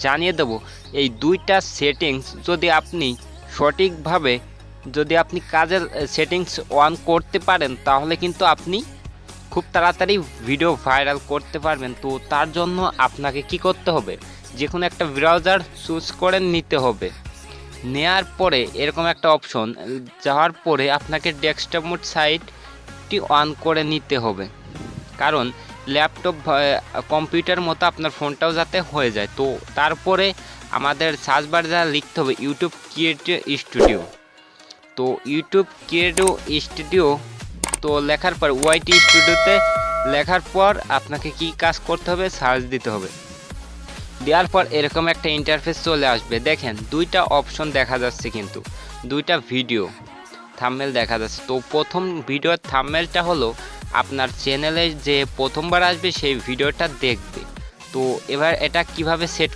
জানিয়ে দেব এই দুইটা সেটিংস যদি আপনি সঠিকভাবে আপনি কাজের সেটিংস অন করতে পারেন তাহলে কিন্তু আপনি খুব তাড়াতাড়ি ভিডিও ভাইরাল করতে পারবেন। তো তার জন্য আপনাকে কি করতে হবে, যে কোনো একটা ব্রাউজার চুজ করে নিতে হবে। নেয়ার পরে এরকম একটা অপশন যাওয়ার পরে আপনাকে ডেস্কটপ মোড সাইটটি অন করে নিতে হবে, কারণ ল্যাপটপ কম্পিউটার মতো আপনার ফোনটাও যাতে হয়ে যায়। তো তারপরে আমাদের সার্চ বারে যা লিখতে হবে ইউটিউব ক্রিয়েটিভ স্টুডিও। তো ইউটিউব ক্রিয়েটিভ স্টুডিও তো লেখার পর ওয়াইটি স্টুডিওতে লেখার পর আপনাকে কি কাজ করতে হবে, সার্চ দিতে হবে। দেওয়ার পর এরকম একটা ইন্টারফেস চলে আসবে। দেখেন দুইটা অপশন দেখা যাচ্ছে, কিন্তু দুইটা ভিডিও থাম্বনেল দেখা যাচ্ছে। তো প্রথম ভিডিওর থাম্বনেলটা হলো আপনার চ্যানেলে যে প্রথমবার আসবে সেই ভিডিওটা দেখবে। তো এবার এটা কিভাবে সেট